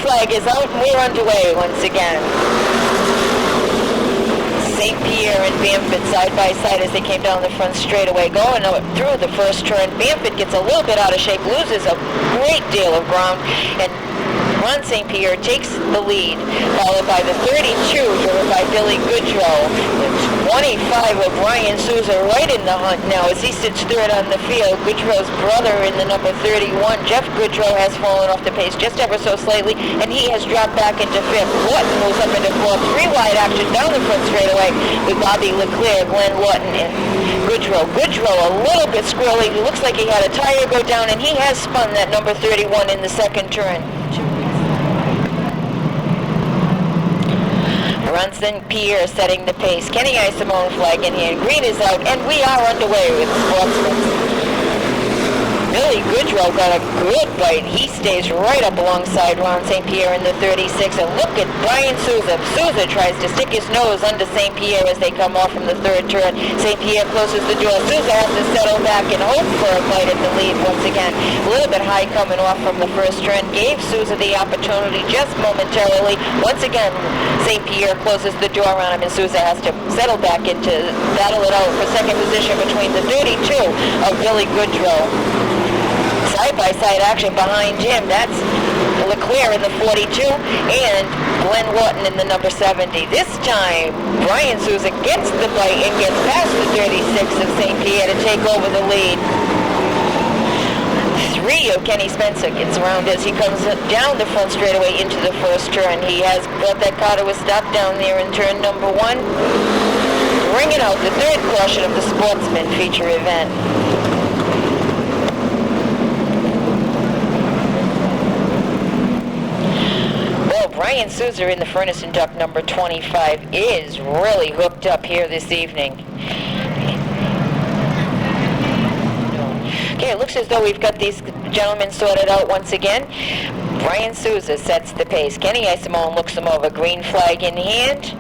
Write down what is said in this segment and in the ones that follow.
flag is out and we're underway once again. St. Pierre and Bamford side by side as they came down the front straightaway. Going through the first turn, Bamford gets a little bit out of shape, loses a great deal of ground, and Ron St. Pierre takes the lead, followed by the 32, driven by Billy Goodrow. The 25 of Frank Souza right in the hunt now as he sits third on the field. Goodrow's brother in the number 31, Jeff Goodrow, has fallen off the pace just ever so slightly, and he has dropped back into fifth. Lawton moves up into fourth. Three wide action down the front straightaway with Bobby LeClerc, Glenn Lawton, and Goodrow. Goodrow a little bit squirrely. It looks like he had a tire go down, and he has spun that number 31 in the second turn. Ron St. Pierre setting the pace. Kenny Isimone flag in hand. Green is out, and we are underway with Sportsman. Billy Goodrow got a good bite. He stays right up alongside Ron St. Pierre in the 36. And look at Frank Souza. Souza tries to stick his nose under St. Pierre as they come off from the third turn. St. Pierre closes the door. Souza has to settle back and hope for a bite at the lead once again. A little bit high coming off from the first turn. Gave Souza the opportunity just momentarily. Once again, St. Pierre closes the door on him, and Souza has to settle back into battle it out for second position between the 32 of Billy Goodrow. Side-by-side action behind him. That's LeClerc in the 42 and Glenn Lawton in the number 70. This time, Frank Souza gets the bite and gets past the 36 of St. Pierre to take over the lead. 3 of Kenny Spencer gets around as he comes down the front straightaway into the first turn. He has got that car to a stop down there in turn number 1. Bringing out the third portion of the Sportsman feature event. Frank Souza in the furnace and duct number 25 is really hooked up here this evening. Okay, it looks as though we've got these gentlemen sorted out once again. Frank Souza sets the pace. Kenny Isimone looks him over, green flag in hand.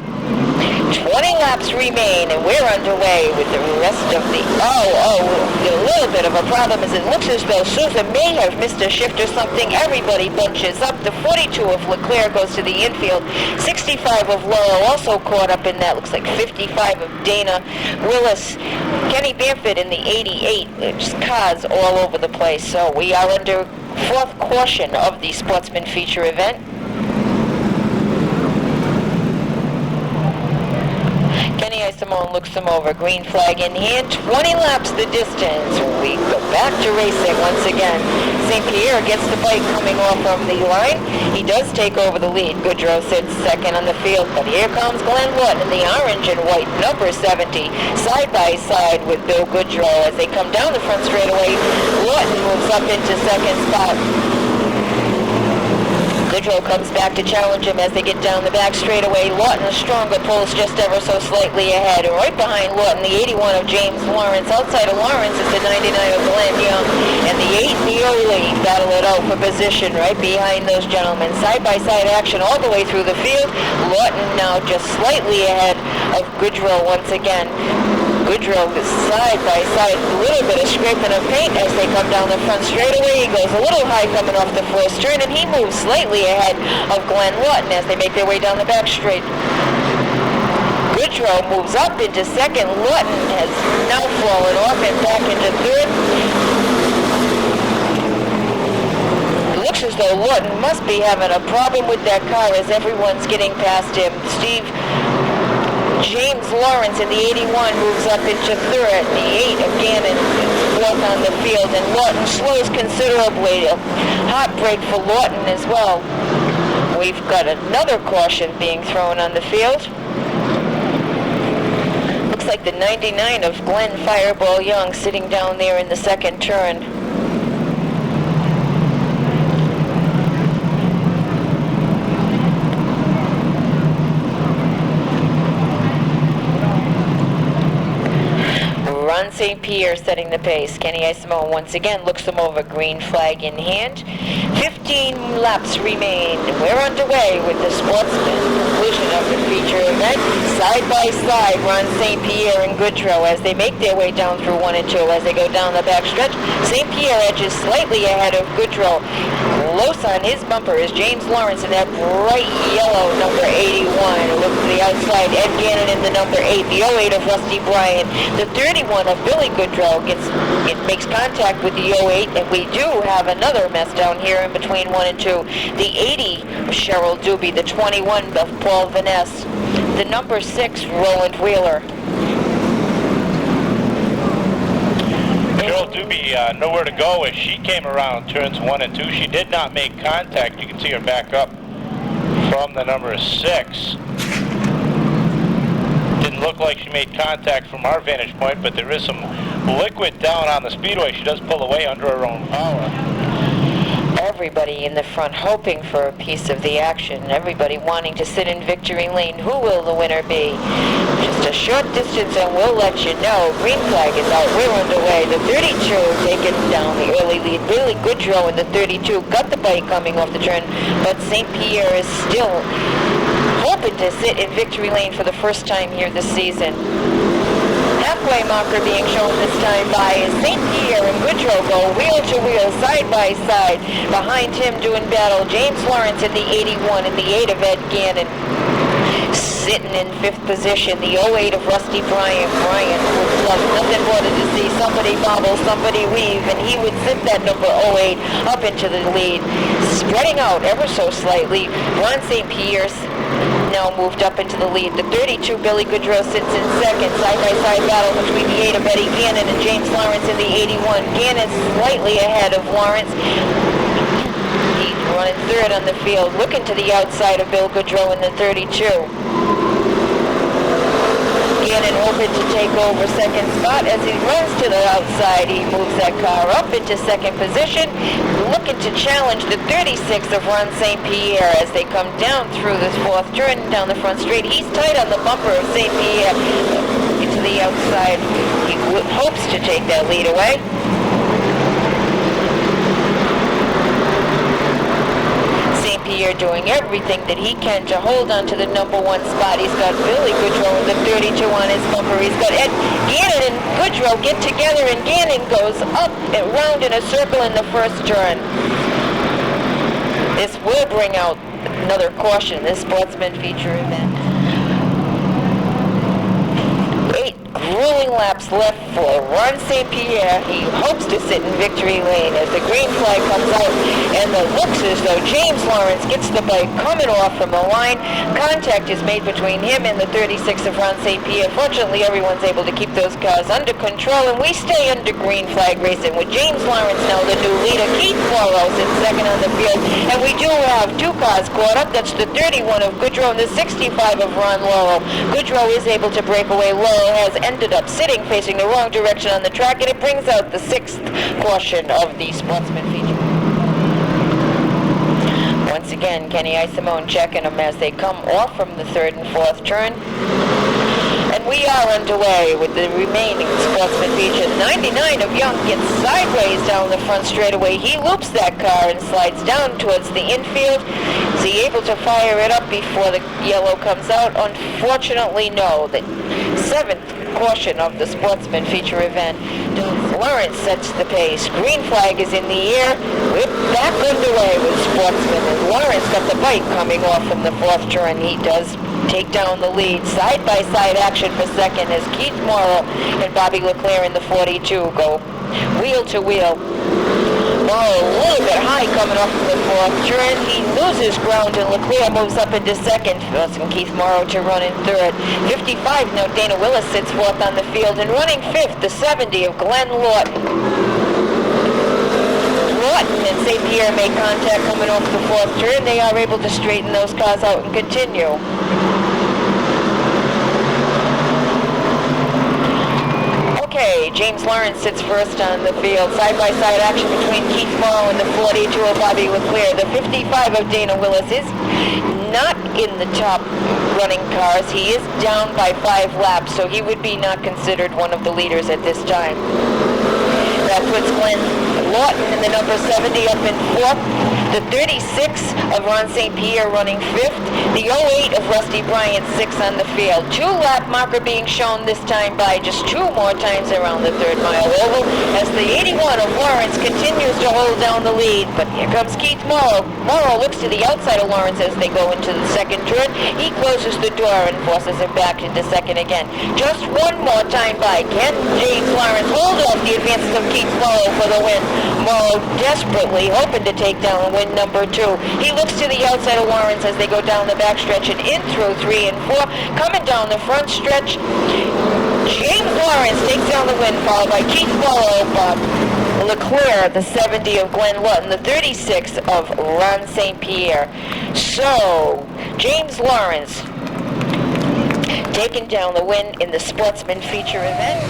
20 laps remain, and we're underway with the rest of the... a little bit of a problem is it looks as though Souza may have missed a shift or something. Everybody bunches up. The 42 of LeClerc goes to the infield. 65 of Laurel also caught up in that. Looks like 55 of Dana Willis. Kenny Bamford in the 88. Just cars all over the place. So we are under fourth caution of the Sportsman feature event. Kenny Isimone looks him over, green flag in hand, 20 laps the distance. We go back to racing once again. St. Pierre gets the bite coming off from the line. He does take over the lead. Goodrow sits second on the field, but here comes Glenn Lawton in the orange and white, number 70, side by side with Bill Goodrow. As they come down the front straightaway, Lawton moves up into second spot. Goodrow comes back to challenge him as they get down the back straightaway. Lawton, stronger, pulls just ever so slightly ahead. Right behind Lawton, the 81 of James Lawrence. Outside of Lawrence is the 99 of Glenn Young. And the 8 Neoli battle it out for position right behind those gentlemen. Side-by-side action all the way through the field. Lawton now just slightly ahead of Goodrow once again. Goodrow is side by side, a little bit of scraping of paint as they come down the front straightaway. He goes a little high coming off the first turn, and he moves slightly ahead of Glenn Lawton as they make their way down the back straight. Goodrow moves up into second. Lawton has now fallen off and back into third. It looks as though Lawton must be having a problem with that car as everyone's getting past him. James Lawrence in the 81 moves up into third. The 8 of Gannon is fourth on the field, and Lawton slows considerably. A heartbreak for Lawton as well. We've got another caution being thrown on the field. Looks like the 99 of Glenn Fireball Young sitting down there in the second turn. Ron St. Pierre setting the pace. Kenny Isimone once again looks him over, green flag in hand. 15 laps remain. We're underway with the Sportsman conclusion of the feature event. Side by side, Ron St. Pierre and Goodrow as they make their way down through 1 and 2. As they go down the back stretch, St. Pierre edges slightly ahead of Goodrow. Close on his bumper is James Lawrence in that bright yellow number 81. Look to the outside, Ed Gannon in the number 8, the 08 of Rusty Bryant. The 31 of Billy Goodrow makes contact with the 08, and we do have another mess down here in between 1 and 2. The 80 of Cheryl Doobie, the 21 of Paul Van Ness, the number 6 Roland Wheeler. Cheryl Doobie nowhere to go as she came around turns 1 and 2. She did not make contact. You can see her back up from the number 6. Didn't look like she made contact from our vantage point, but there is some liquid down on the speedway. She does pull away under her own power. Everybody in the front hoping for a piece of the action. Everybody wanting to sit in victory lane. Who will the winner be? Just a short distance and we'll let you know. Green flag is out. We're underway. The 32 taking down the early lead. Billy Goodrow in the 32 got the bite coming off the turn, but St. Pierre is still hoping to sit in victory lane for the first time here this season. Halfway marker being shown this time by is St. Pierre and Goodrow go wheel to wheel, side by side. Behind him doing battle, James Lawrence in the 81 and the 8 of Ed Gannon. Sitting in 5th position, the 08 of Rusty Bryant. Bryant would love nothing more than to see somebody bobble, somebody weave, and he would sit that number 08 up into the lead. Spreading out ever so slightly, Ron St. Pierre now moved up into the lead. The 32, Billy Goodrow, sits in 2nd. Side-by-side battle between the 8 of Eddie Gannon and James Lawrence in the 81. Gannon slightly ahead of Lawrence. He's running 3rd on the field, looking to the outside of Bill Goodrow in the 32. Gannon hoping to take over 2nd spot. As he runs to the outside, he moves that car up into 2nd position, looking to challenge the 36 of Ron St. Pierre as they come down through this 4th turn down the front straight. He's tight on the bumper of St. Pierre to the outside. He hopes to take that lead away. St. Pierre doing everything that he can to hold on to the number 1 spot. He's got Billy Goodrow with the 32 on his bumper. He's got Ed Gannon and Goodrow get together, and Gannon goes up and round in a circle in the 1st turn. This will bring out another caution, this Sportsman feature event. 8 grueling laps left for Ron St. Pierre. He hopes to sit in victory lane as the green flag comes out, and it looks as though James Lawrence gets the bike coming off from the line. Contact is made between him and the 36 of Ron St. Pierre. Fortunately, everyone's able to keep those cars under control, and we stay under green flag racing with James Lawrence now the new leader. Keith Moreau in 2nd on the field, and we do have 2 cars caught up. That's the 31 of Goodrow and the 65 of Ron Laurel. Goodrow is able to break away. Laurel has ended up sitting facing the wrong direction on the track, and it brings out the 6th caution of the Sportsman feature. Once again, Kenny Isimone checking them as they come off from the 3rd and 4th turn. And we are underway with the remaining Sportsman feature. 99 of Young gets sideways down the front straightaway. He loops that car and slides down towards the infield. Is he able to fire it up before the yellow comes out? Unfortunately, no. The 7th caution of the Sportsman feature event. Lawrence sets the pace. Green flag is in the air. We're back underway with Sportsman. And Lawrence got the bite coming off from the 4th turn. He does take down the lead. Side-by-side action for 2nd as Keith Moreau and Bobby LeClerc in the 42 go wheel to wheel. Moreau a little bit high coming off from the 4th turn. He loses ground and LeClerc moves up into 2nd, forcing Keith Moreau to run in 3rd. 55 now Dana Willis sits 4th on the field, and running 5th, the 70 of Glenn Lawton. Lawton and St. Pierre make contact coming off the 4th turn. They are able to straighten those cars out and continue. Okay, James Lawrence sits 1st on the field. Side-by-side action between Keith Moreau and the 42 of Bobby LeClerc. The 55 of Dana Willis is not in the top running cars. He is down by 5 laps, so he would be not considered one of the leaders at this time. That puts Glenn Lawton in the number 70 up in 4th. The 36 of Ron St. Pierre running 5th. The 08 of Rusty Bryant 6th on the field. 2-lap marker being shown this time by just 2 more times around the 3rd mile oval as the 81 of Lawrence continues to hold down the lead. But here comes Keith Moreau. Moreau looks to the outside of Lawrence as they go into the second turn. He closes the door and forces him back into second again. Just 1 more time by. Can James Lawrence hold off the advances of Keith Moreau for the win? Moreau desperately hoping to take down win number 2. He looks to the outside of Lawrence as they go down the backstretch and in through 3 and 4. Coming down the front stretch, James Lawrence takes down the win, followed by Keith Moreau, Bob LeClerc, the 70 of Glenn Lawton, the 36 of Ron St. Pierre. So, James Lawrence taking down the win in the Sportsman feature event.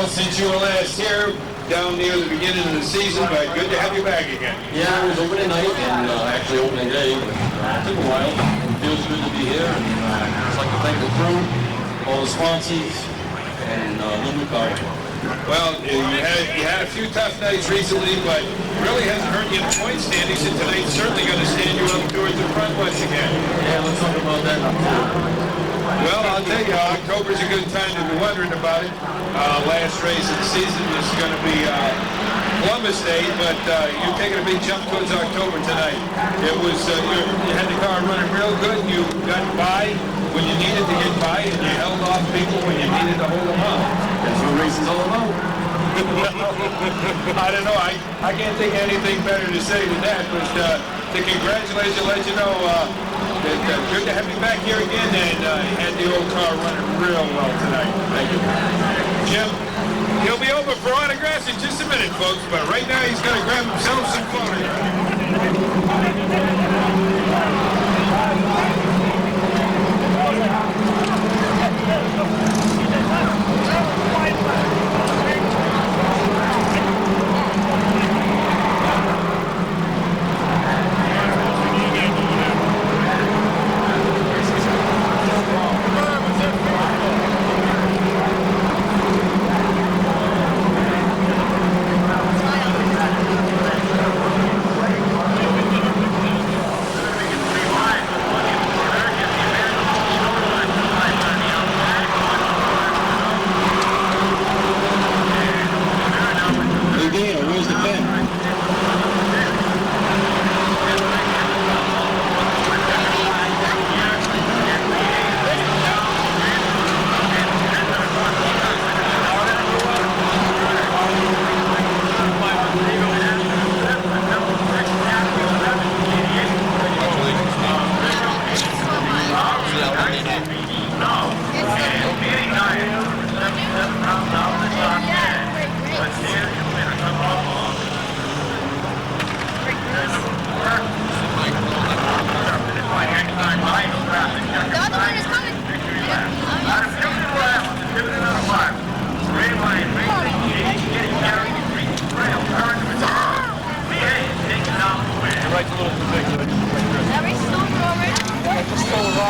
Since you were last here, down near the beginning of the season, but good to have you back again. Yeah, it was opening night and actually opening day. It took a while. It feels good to be here. And I'd like to thank the crew, all the sponsors, and Lumen Car. Well, you had a few tough nights recently, but really hasn't hurt you in the point standings, and tonight's certainly going to stand you up towards the front once again. Yeah, let's talk about that now. Well, I'll tell you, October's a good time to be wondering about it. Last race of the season is going to be Columbus Day, but you're taking a big jump towards October tonight. It was you had the car running real good. You got by when you needed to get by, and you held off people when you needed to hold them up. That's what racing's all about. I don't know. I can't think of anything better to say than that, but to congratulate you, let you know that good to have you back here again, and had the old car running real well tonight. Thank you. Jim, he'll be over for autographs in just a minute, folks, but right now he's going to grab himself some photos.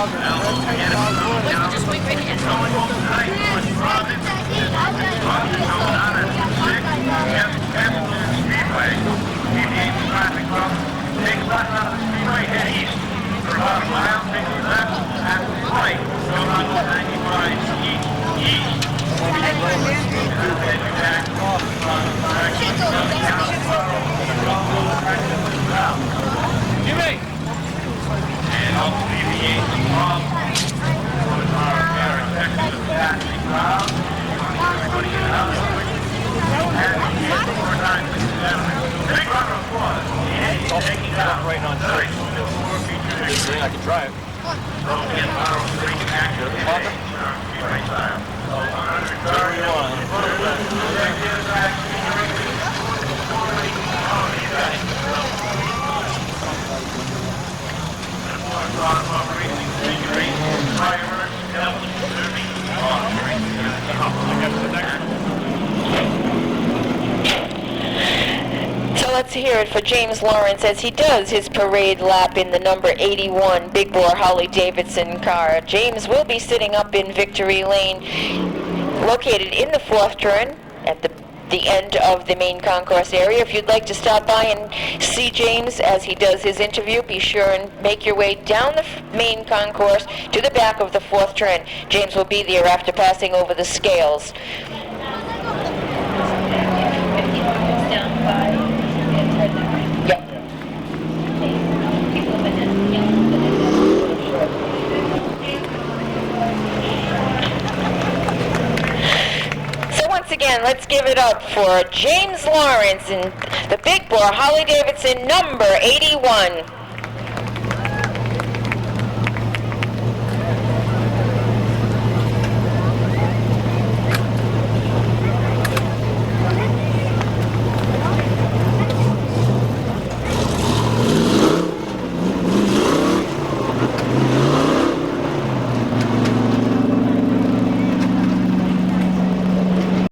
Just wait right here. Speedway, deviation traffic from take left out of the Speedway, head east for about a mile, take left at the right, go on 95 east. And then you back off Jimmy! And I'll deviate from our executive of the passing crowd. Everybody get out. Big round of applause. Taking down right on site. I can try it. So let's hear it for James Lawrence as he does his parade lap in the number 81 Big Bore Harley-Davidson car. James will be sitting up in Victory Lane, located in the fourth turn at the end of the main concourse area. If you'd like to stop by and see James as he does his interview, be sure and make your way down the main concourse to the back of the fourth turn. James will be there after passing over the scales. Yep. So once again, let's give it up for James Lawrence and the Big Bore Harley-Davidson number 81.